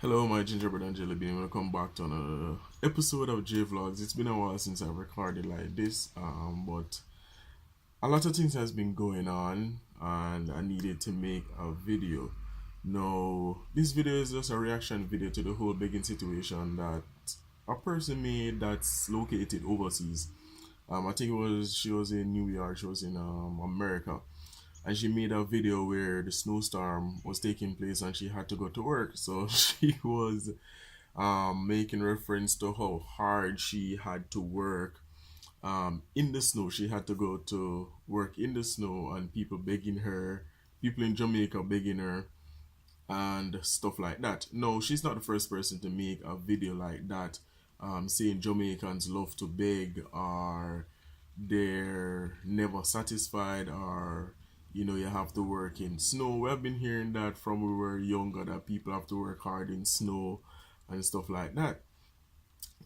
Hello, my gingerbread and jelly bean. Welcome back to another episode of JVLOGS. It's been a while since I've recorded like this, but a lot of things has been going on, and I needed to make a video. Now, this video is just a reaction video to the whole begging situation that a person made that's located overseas. I think she was in New York, she was in America, and she made a video where the snowstorm was taking place and she had to go to work. So she was making reference to how hard she had to work in the snow. She had to go to work in the snow, and people begging her, people in Jamaica begging her, and stuff like that. No, she's not the first person to make a video like that, saying Jamaicans love to beg, or they're never satisfied, or you have to work in snow. We have been hearing that from we were younger, that people have to work hard in snow and stuff like that.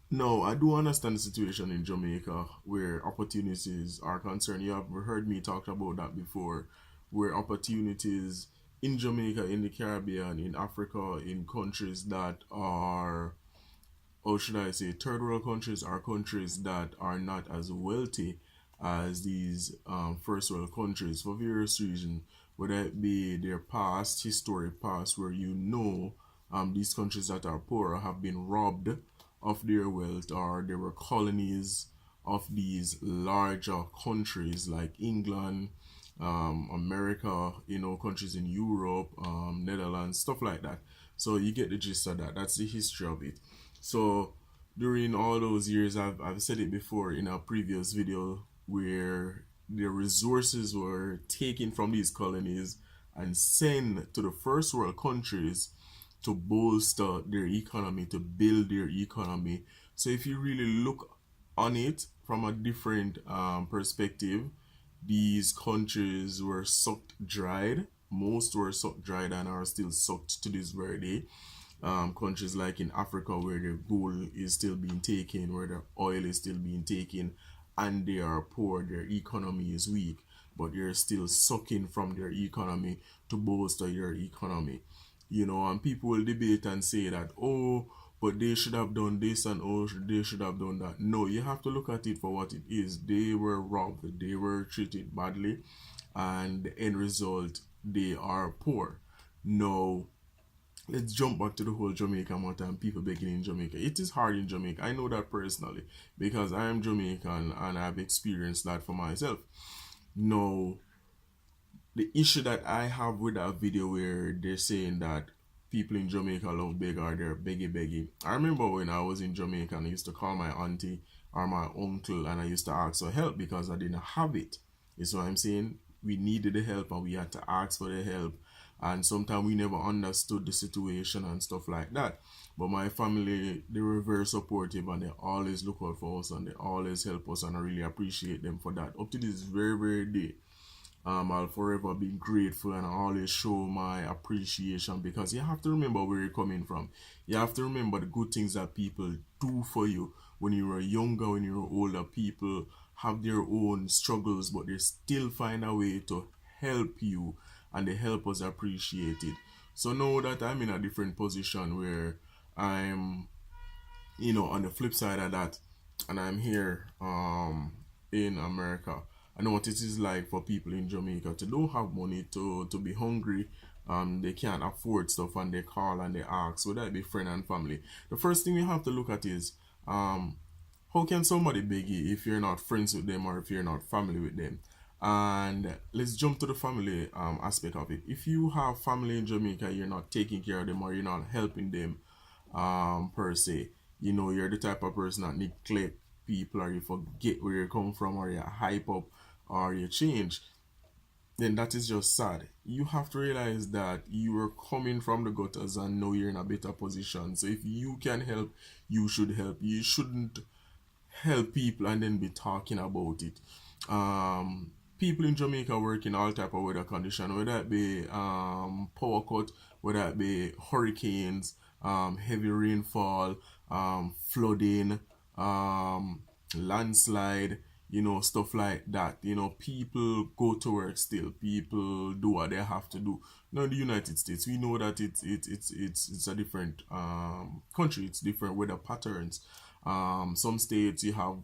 No, I do understand the situation in Jamaica where opportunities are concerned. You have heard me talk about that before, where opportunities in Jamaica, in the Caribbean, in Africa, in countries that are, or should I say, third world countries, are countries that are not as wealthy as these first world countries for various reasons, whether it be their past, historic past, where these countries that are poor have been robbed of their wealth, or they were colonies of these larger countries like England, America, countries in Europe, Netherlands, stuff like that. So you get the gist of that. That's the history of it. So during all those years, I've said it before in a previous video, where the resources were taken from these colonies and sent to the first world countries to bolster their economy, to build their economy. So if you really look on it from a different perspective, these countries were sucked dried. Most were sucked dried and are still sucked to this very day. Countries like in Africa, where their gold is still being taken, where their oil is still being taken, and they are poor, their economy is weak, but they're still sucking from their economy to bolster your economy. And people will debate and say that, oh, but they should have done this, and oh, they should have done that. No, you have to look at it for what it is. They were robbed, they were treated badly, and the end result, they are poor. Now, let's jump back to the whole Jamaica matter and people begging in Jamaica. It is hard in Jamaica. I know that personally, because I am Jamaican and I've experienced that for myself. No, the issue that I have with that video where they're saying that people in Jamaica love beg, or they're beggy. I remember when I was in Jamaica and I used to call my auntie or my uncle and I used to ask for help because I didn't have it. You see what I'm saying? We needed the help and we had to ask for the help. And sometimes we never understood the situation and stuff like that. But my family, they were very supportive and they always look out for us and they always help us, and I really appreciate them for that. Up to this very day, I'll forever be grateful, and I always show my appreciation, because you have to remember where you're coming from. You have to remember the good things that people do for you when you were younger, when you were older. People have their own struggles, but they still find a way to help you, and the help us appreciate it. So now that I'm in a different position where I'm, on the flip side of that, and I'm here in America, I know what it is like for people in Jamaica to don't have money, to be hungry. They can't afford stuff and they call and they ask, whether it be friend and family. The first thing we have to look at is how can somebody beg you if you're not friends with them or if you're not family with them? And let's jump to the family aspect of it. If you have family in Jamaica, you're not taking care of them or you're not helping them per se. You're the type of person that neglect people, or you forget where you come from, or you hype up, or you change, then that is just sad. You have to realize that you are coming from the gutters and now you're in a better position. So if you can help, you should help. You shouldn't help people and then be talking about it. People in Jamaica work in all type of weather condition, whether it be power cut, whether it be hurricanes, heavy rainfall, flooding, landslide, stuff like that. People go to work still. People do what they have to do. Now in the United States, we know that it's a different country. It's different weather patterns. Some states you have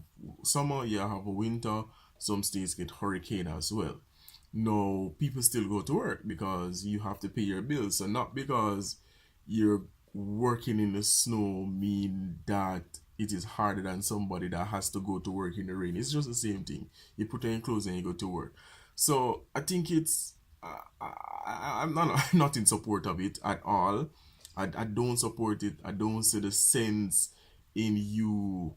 summer, you have a winter. Some states get hurricane as well. No, people still go to work because you have to pay your bills. So not because you're working in the snow mean that it is harder than somebody that has to go to work in the rain. It's just the same thing. You put on your clothes and you go to work. So I think it's I'm not I'm not in support of it at all. I don't support it. I don't see the sense in you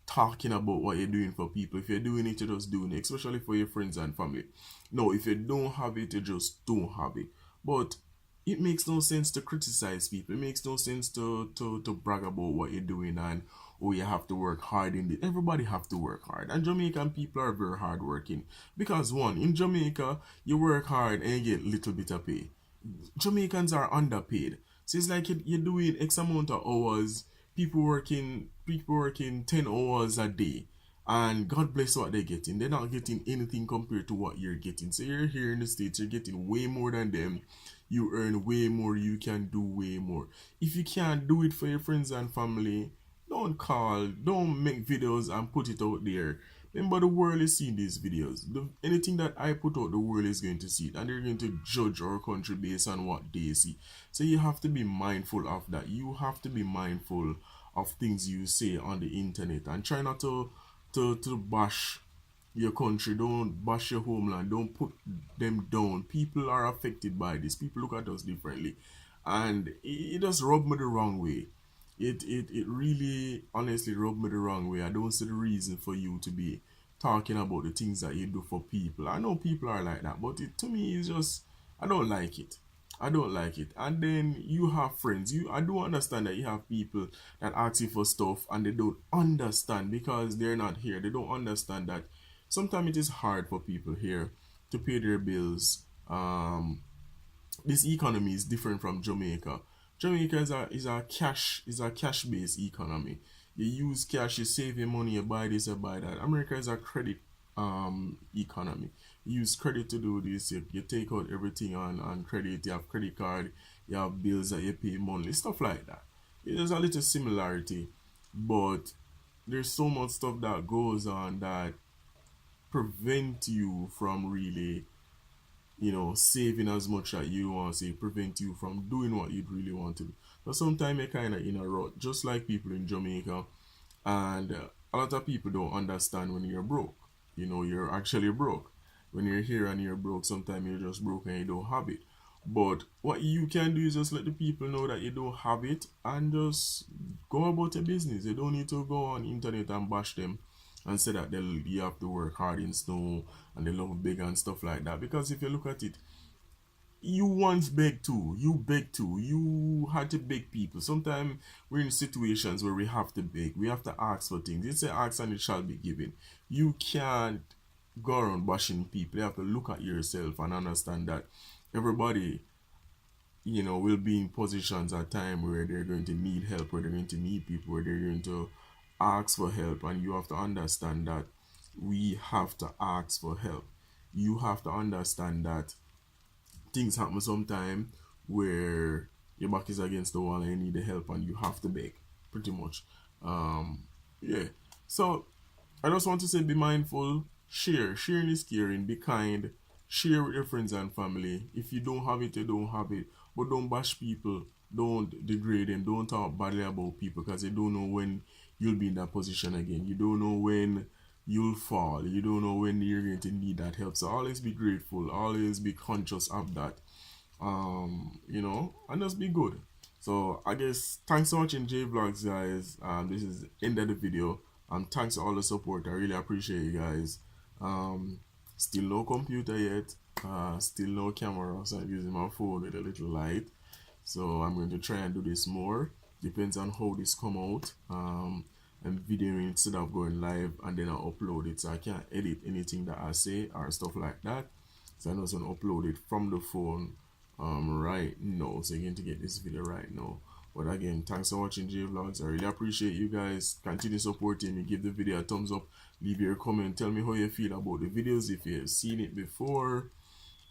talking about what you're doing for people. If you're doing it, you're just doing it, especially for your friends and family. No, if you don't have it, you just don't have it. But it makes no sense to criticize people. It makes no sense to brag about what you're doing and oh you have to work hard in it. Everybody have to work hard. And Jamaican people are very hard working. Because one, in Jamaica, you work hard and you get little bit of pay. Jamaicans are underpaid. So it's like you're doing X amount of hours, people working 10 hours a day. And God bless what they're getting. They're not getting anything compared to what you're getting. So you're here in the States, you're getting way more than them. You earn way more, you can do way more. If you can't do it for your friends and family, don't call, don't make videos and put it out there. Remember, the world is seeing these videos. Anything that I put out, the world is going to see it, and they're going to judge our country based on what they see. So you have to be mindful of that. You have to be mindful of things you say on the internet, and try not to bash your country. Don't bash your homeland. Don't put them down. People are affected by this. People look at us differently, and it just rubbed me the wrong way. It really honestly rubbed me the wrong way. I don't see the reason for you to be talking about the things that you do for people. I know people are like that, but to me it's just I don't like it. I don't like it. And then you have friends. I do understand that you have people that ask you for stuff and they don't understand because they're not here. They don't understand that sometimes it is hard for people here to pay their bills. This economy is different from Jamaica. Jamaica is a cash based economy. You use cash, you save your money, you buy this, you buy that. America is a credit economy. You use credit to do this, you take out everything on credit, you have credit card, you have bills that you pay monthly, stuff like that. There's a little similarity, but there's so much stuff that goes on that prevent you from really saving as much as you want to say, prevent you from doing what you'd really want to do. But sometimes you're kind of in a rut, just like people in Jamaica. And a lot of people don't understand when you're broke. You're actually broke. When you're here and you're broke, sometimes you're just broke and you don't have it. But what you can do is just let the people know that you don't have it and just go about your business. You don't need to go on internet and bash them and say that you have to work hard in snow and they love big and stuff like that. Because if you look at it, you once begged too. You begged too. You had to beg people. Sometimes we're in situations where we have to beg. We have to ask for things. It say ask and it shall be given. You can't go around bashing people. You have to look at yourself and understand that everybody will be in positions at time where they're going to need help, where they're going to need people, where they're going to ask for help, and you have to understand that we have to ask for help. You have to understand that things happen sometime where your back is against the wall and you need the help and you have to beg, pretty much. Yeah. So I just want to say be mindful, share. Sharing is caring, be kind, share with your friends and family. If you don't have it, you don't have it. But don't bash people, don't degrade them, don't talk badly about people because you don't know when you'll be in that position again. You don't know when you'll fall. You don't know when you're going to need that help. So always be grateful, always be conscious of that. And just be good. So I guess thanks so much in JVLOGS, guys. This is the end of the video. Thanks for all the support. I really appreciate you guys. Still no computer yet. Still no camera, so I'm using my phone with a little light. So I'm going to try and do this more. Depends on how this come out. I'm videoing instead of going live and then I upload it. So I can't edit anything that I say or stuff like that. So I'm just gonna upload it from the phone right now. So you're going to get this video right now. But again, thanks for watching JVLOGS. I really appreciate you guys. Continue supporting me. Give the video a thumbs up. Leave your comment. Tell me how you feel about the videos. If you've seen it before.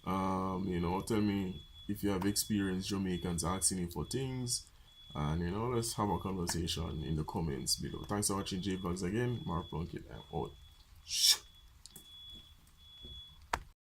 Tell me if you have experienced Jamaicans asking you for things. And let's have a conversation in the comments below. Thanks for watching JVLOGS again. Mark Plunkett, I'm out.